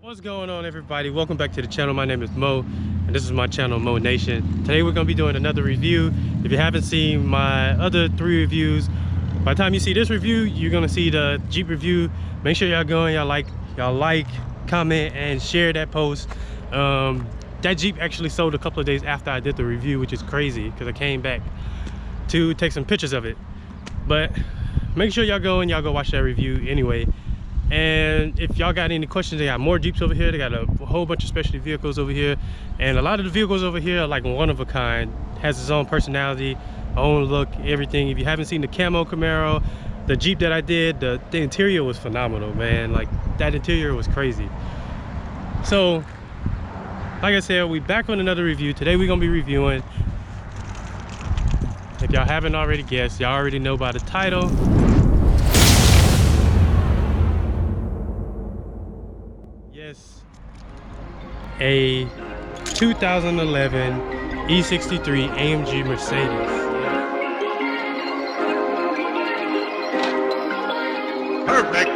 What's going on, everybody? Welcome back to the channel. My name is Mo and this is my channel, Mo Nation. Today we're going to be doing another review. If you haven't seen my other 3 reviews, by the time you see this review, you're going to see the Jeep review. Make sure y'all go and y'all like, comment, and share that post. That Jeep actually sold a couple of days after I did the review, which is crazy because I came back to take some pictures of it. But make sure y'all go and y'all go watch that review anyway. And if y'all got any questions, they got more Jeeps over here. They got a whole bunch of specialty vehicles over here, and a lot of the vehicles over here are like one of a kind, has its own personality, own look, everything. If you haven't seen the camo Camaro, the Jeep that I did, the interior was phenomenal, man. Like, that interior was crazy. So like I said, we back on another review. Today we're gonna be reviewing, if y'all haven't already guessed, y'all already know by the title, a 2011 E63 AMG Mercedes. Perfect.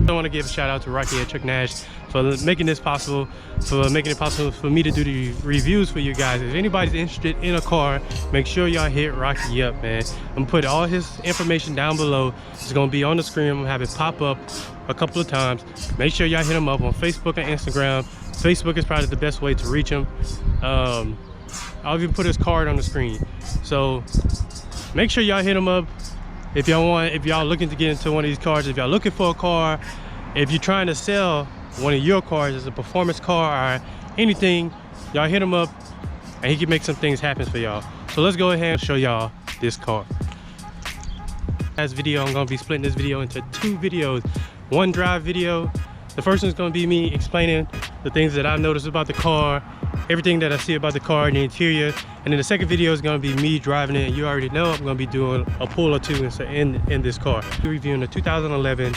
I want to give a shout out to Rocky at Chuck Nash for making it possible for me to do the reviews for you guys. If anybody's interested in a car, make sure y'all hit Rocky up, man. I'm gonna put all his information down below. It's gonna be on the screen. I'm gonna have it pop up a couple of times. Make sure y'all hit him up on Facebook and Instagram. Facebook is probably the best way to reach him. I'll even put his card on the screen, so make sure y'all hit him up if y'all looking to get into one of these cars. If y'all looking for a car, if you're trying to sell one of your cars as a performance car or anything, y'all hit him up and he can make some things happen for y'all. So let's go ahead and show y'all this car. Last video, I'm gonna be splitting this video into 2 videos. One drive video. The first one's gonna be me explaining the things that I've noticed about the car, everything that I see about the car and the interior. And then the second video is gonna be me driving it. You already know I'm gonna be doing a pull or 2 in this car. We're reviewing the 2011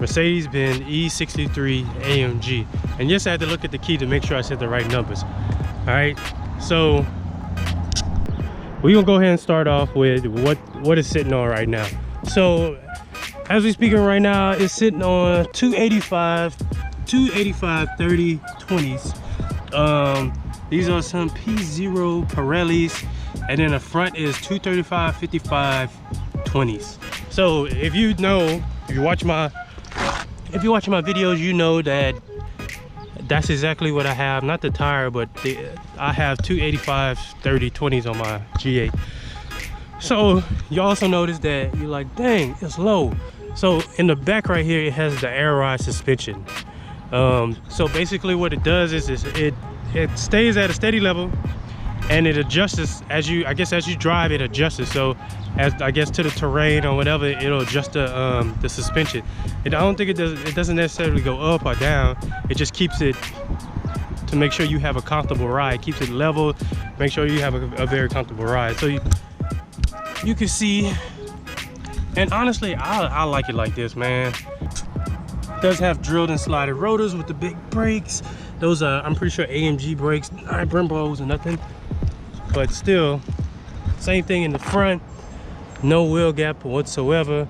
Mercedes-Benz E63 AMG. And yes, I had to look at the key to make sure I said the right numbers. All right, so we're gonna go ahead and start off with what it's sitting on right now. So as we speaking right now, it's sitting on 285 30 20s. These are some P0 Pirellis, and then the front is 235 55 20s. So if you watch my videos, you know that that's exactly what I have. Not the tire, but I have 285 30 20s on my G8. So you also notice that you're like, dang, it's low. So in the back right here, it has the air ride suspension. So basically what it does is it stays at a steady level, and it adjusts as you drive. It adjusts. So as I guess to the terrain or whatever, it'll adjust the suspension. I don't think it doesn't necessarily go up or down. It just keeps it to make sure you have a comfortable ride. Keeps it level, make sure you have a very comfortable ride. So you can see, and honestly, I like it like this, man. It does have drilled and slided rotors with the big brakes. Those are, I'm pretty sure, AMG brakes, not Brembos or nothing, but still, same thing in the front. No wheel gap whatsoever.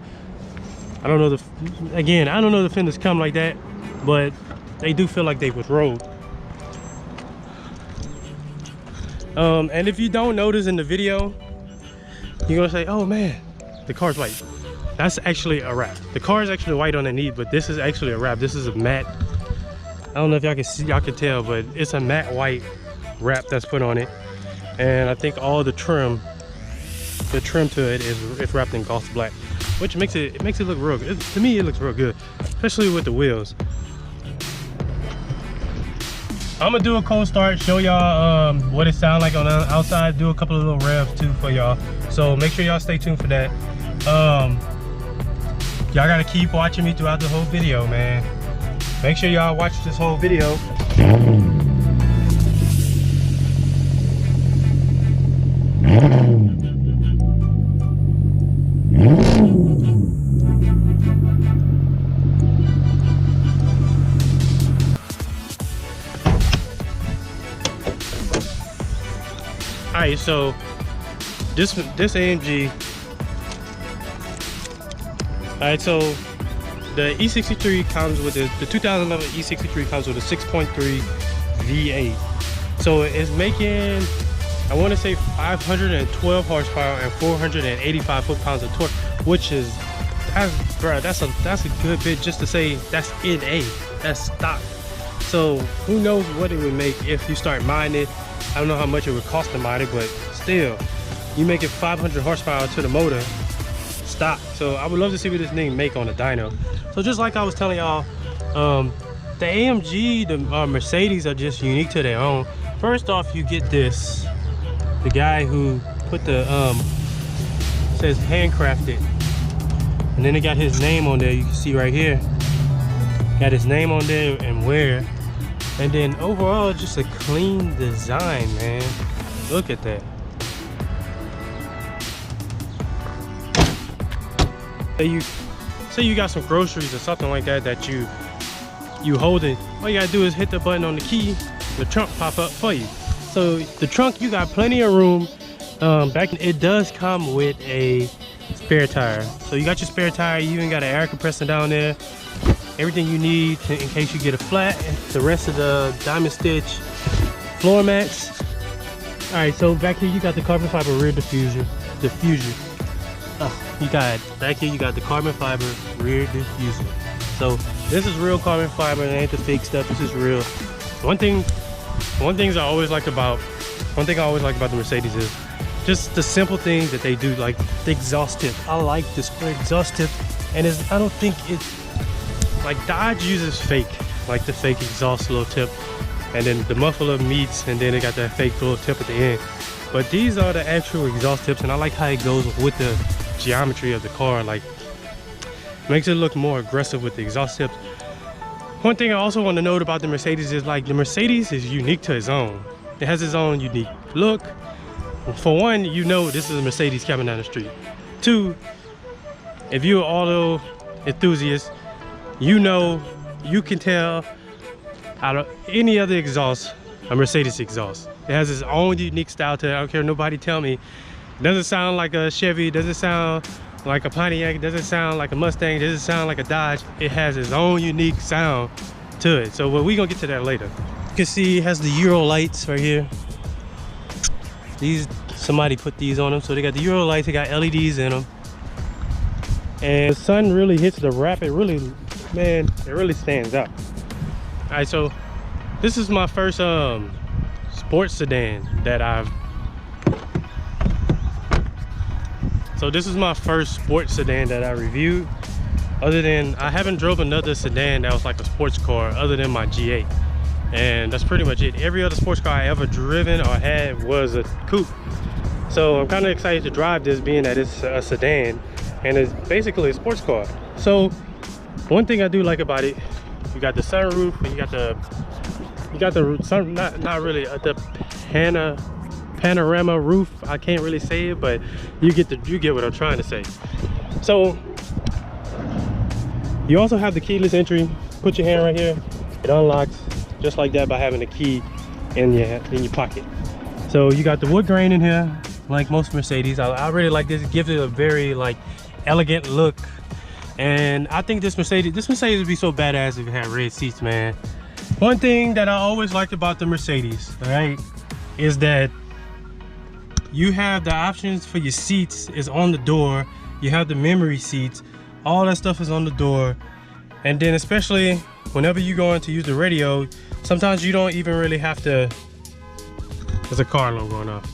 I don't know the fenders come like that, but they do feel like they was rolled. And if you don't notice in the video, you're gonna say, oh man, the car's white. That's actually a wrap. The car is actually white underneath, but this is actually a wrap. This is a matte, I don't know if y'all can see, y'all can tell, but it's a matte white wrap that's put on it. And I think all the trim to it is wrapped in gloss black, which makes it look real good. To me, it looks real good, especially with the wheels. I'm gonna do a cold start, show y'all what it sounds like on the outside, do a couple of little revs too for y'all. So make sure y'all stay tuned for that. Y'all gotta keep watching me throughout the whole video, man. Make sure y'all watch this whole video. Alright, so this AMG. Alright, so the E63 comes with the 2011 E63 comes with a 6.3 V8. So it's making, I want to say 512 horsepower and 485 foot-pounds of torque, which is, that's a good bit just to say that's NA, that's stock. So who knows what it would make if you start mining it. I don't know how much it would cost to mine it, but still, you make it 500 horsepower to the motor stock. So I would love to see what this thing make on the dyno. So just like I was telling y'all, the AMG, the Mercedes are just unique to their own. First off, you get this, the guy who put the says handcrafted, and then they got his name on there. You can see right here, got his name on there and where. And then overall, just a clean design, man. Look at that. Say you got some groceries or something like that that you hold it. All you gotta do is hit the button on the key, the trunk pop up for you. So the trunk, you got plenty of room. It does come with a spare tire. So you got your spare tire. You even got an air compressor down there. Everything you need in case you get a flat. The rest of the diamond stitch floor mats. All right, so back here you got the carbon fiber rear diffuser. You got back here you got the carbon fiber rear diffuser. So this is real carbon fiber. It ain't the fake stuff. This is real. One thing I always like about the Mercedes is just the simple things that they do, like the exhaust tip. I like this exhaust tip, and I don't think it's like Dodge uses fake, like the fake exhaust little tip, and then the muffler meets, and then they got that fake little tip at the end. But these are the actual exhaust tips, and I like how it goes with the geometry of the car. Like, makes it look more aggressive with the exhaust tips. One thing I also want to note about the Mercedes is, like, the Mercedes is unique to its own. It has its own unique look. For one, you know this is a Mercedes coming down the street. Two, if you're an auto enthusiast, you know, you can tell out of any other exhaust, a Mercedes exhaust. It has its own unique style to it. I don't care, nobody tell me. It doesn't sound like a Chevy, it doesn't sound like a Pontiac, it doesn't sound like a Mustang, it doesn't sound like a Dodge. It has its own unique sound to it. So we're gonna get to that later. You can see it has the Euro lights right here. Somebody put these on them. So they got the Euro lights, they got LEDs in them. And the sun really hits the wrap. It really, man, it really stands out. All right, so this is my first sports sedan that I've reviewed. Other than, I haven't drove another sedan that was like a sports car other than my G8, and that's pretty much it. Every other sports car I ever driven or had was a coupe. So I'm kind of excited to drive this, being that it's a sedan and it's basically a sports car. So one thing I do like about it, you got the sunroof, and you got the sun, not really the panorama roof. I can't really say it, but you get what I'm trying to say. So you also have the keyless entry. Put your hand right here, it unlocks just like that by having the key in your pocket. So you got the wood grain in here, like most Mercedes. I really like this. It gives it a very like elegant look. And I think this Mercedes would be so badass if it had red seats, man. One thing that I always liked about the Mercedes, all right, is that you have the options for your seats is on the door. You have the memory seats. All that stuff is on the door. And then especially whenever you're going to use the radio, sometimes you don't even really have to. There's a car alarm going off.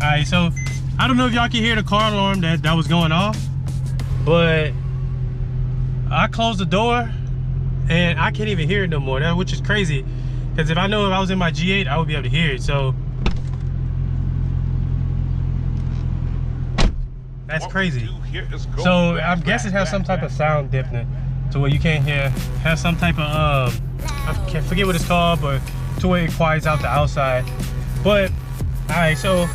Alright, so I don't know if y'all can hear the car alarm that was going off, but I closed the door and I can't even hear it no more, which is crazy. Because if I was in my G8, I would be able to hear it. So that's crazy. So I guess it has some type of sound deafening to where you can't hear. Has some type of I can't forget what it's called, but to where it quiets out the outside. But all right, so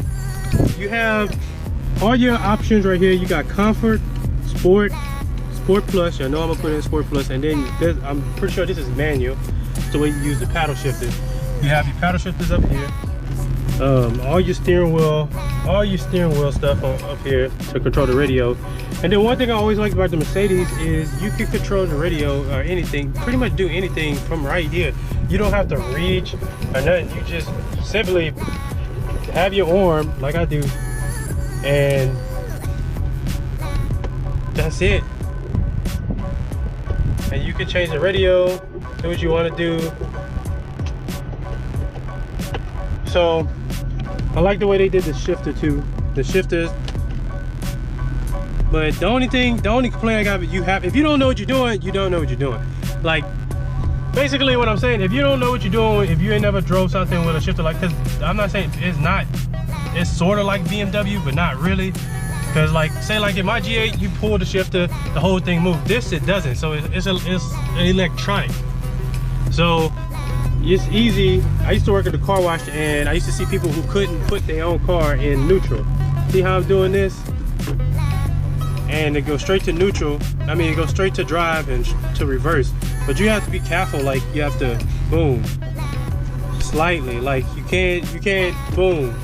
you have all your options right here. You got comfort, sport plus. I know I'm gonna put in sport plus, and then I'm pretty sure this is manual. The way you use the paddle shifters. You have your paddle shifters up here. All your steering wheel stuff up here to control the radio. And then one thing I always like about the Mercedes is you can control the radio or anything, pretty much do anything from right here. You don't have to reach or nothing. You just simply have your arm like I do, and that's it. And you can change the radio, do what you want to do. So I like the way they did the shifter too. The shifters. But the only complaint I got, if you don't know what you're doing, you don't know what you're doing. Like basically what I'm saying, if you don't know what you're doing, if you ain't never drove something with a shifter like this, I'm not saying it's sort of like BMW, but not really. Because like, say like in my G8, you pull the shifter, the whole thing moves. This, it doesn't, so it's electronic. So it's easy. I used to work at the car wash, and I used to see people who couldn't put their own car in neutral. See how I'm doing this? And it goes straight to neutral. I mean, it goes straight to drive and to reverse. But you have to be careful, like you have to boom, slightly. Like you can't boom,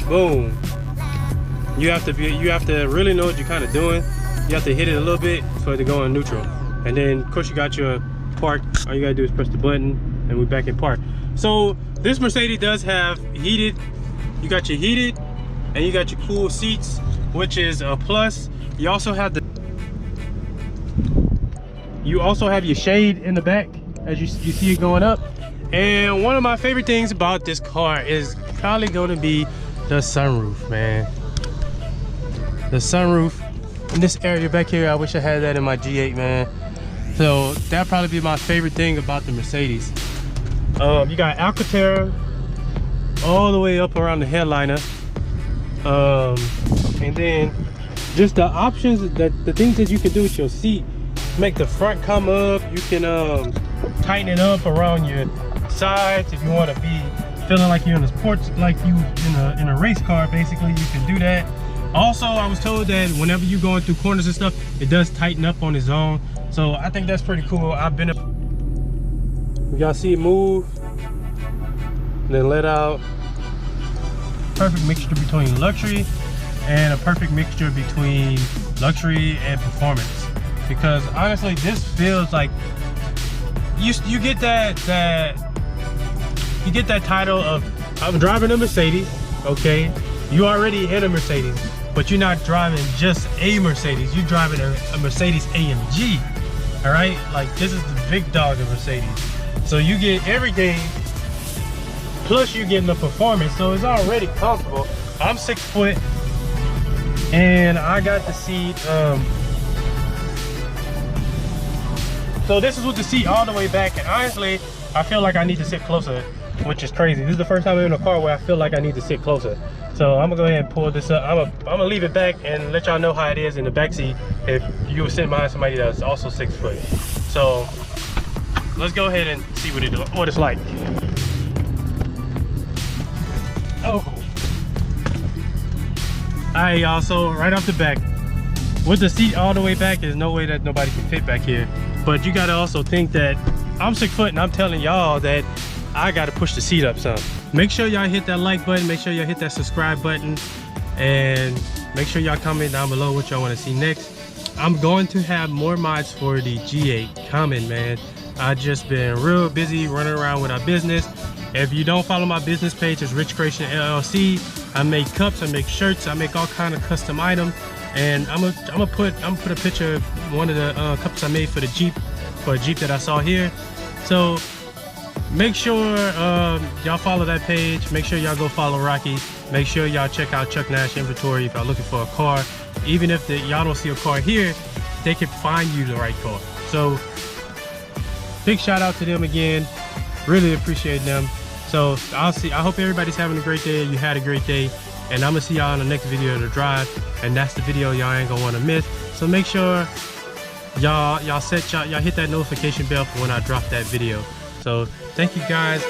boom. You have to really know what you're kind of doing. You have to hit it a little bit for it to go in neutral. And then of course you got your park. All you gotta do is press the button and we're back in park. So this Mercedes does have heated. You got your heated and you got your cool seats, which is a plus. You also have your shade in the back as you see it going up. And one of my favorite things about this car is probably going to be the sunroof, man. The sunroof in this area back here, I wish I had that in my G8, man. So that'd probably be my favorite thing about the Mercedes. You got Alcantara all the way up around the headliner, and then just the options, the things that you can do with your seat. Make the front come up. You can tighten it up around your sides if you want to be feeling like you're in a sports, like you in a race car. Basically, you can do that. Also, I was told that whenever you're going through corners and stuff, it does tighten up on its own. So I think that's pretty cool. Y'all see it move, then let out. Perfect mixture between luxury and a perfect mixture between luxury and performance. Because honestly, this feels like you get that title of I'm driving a Mercedes. Okay, you already in a Mercedes, but you're not driving just a Mercedes. You're driving a Mercedes AMG. All right, like this is the big dog of Mercedes. So you get everything, plus you're getting the performance. So it's already comfortable. I'm 6 foot, and I got the seat. So this is with the seat all the way back, and honestly, I feel like I need to sit closer, which is crazy. This is the first time I'm in a car where I feel like I need to sit closer. So I'm gonna go ahead and pull this up. I'm gonna leave it back and let y'all know how it is in the back seat if you were sitting behind somebody that's also 6 foot. So let's go ahead and see what it's like. Oh. Alright, y'all, so right off the back, with the seat all the way back, there's no way that nobody can fit back here. But you gotta also think that I'm 6 foot and I'm telling y'all that I gotta push the seat up some. Make sure y'all hit that like button, make sure y'all hit that subscribe button, and make sure y'all comment down below what y'all wanna see next. I'm going to have more mods for the G8 coming, man. I just been real busy running around with our business. If you don't follow my business page, it's Rich Creation LLC. I make cups, I make shirts, I make all kind of custom items, and I'm gonna put a picture of one of the cups I made for the Jeep, for a Jeep that I saw here. So make sure y'all follow that page. Make sure y'all go follow Rocky. Make sure y'all check out Chuck Nash Inventory if y'all looking for a car. Even if y'all don't see a car here, they can find you the right car. So big shout out to them again. Really appreciate them. So I hope everybody's having a great day. You had a great day, and I'm gonna see y'all in the next video to drive, and that's the video y'all ain't gonna want to miss. So make sure y'all hit that notification bell for when I drop that video. So thank you guys.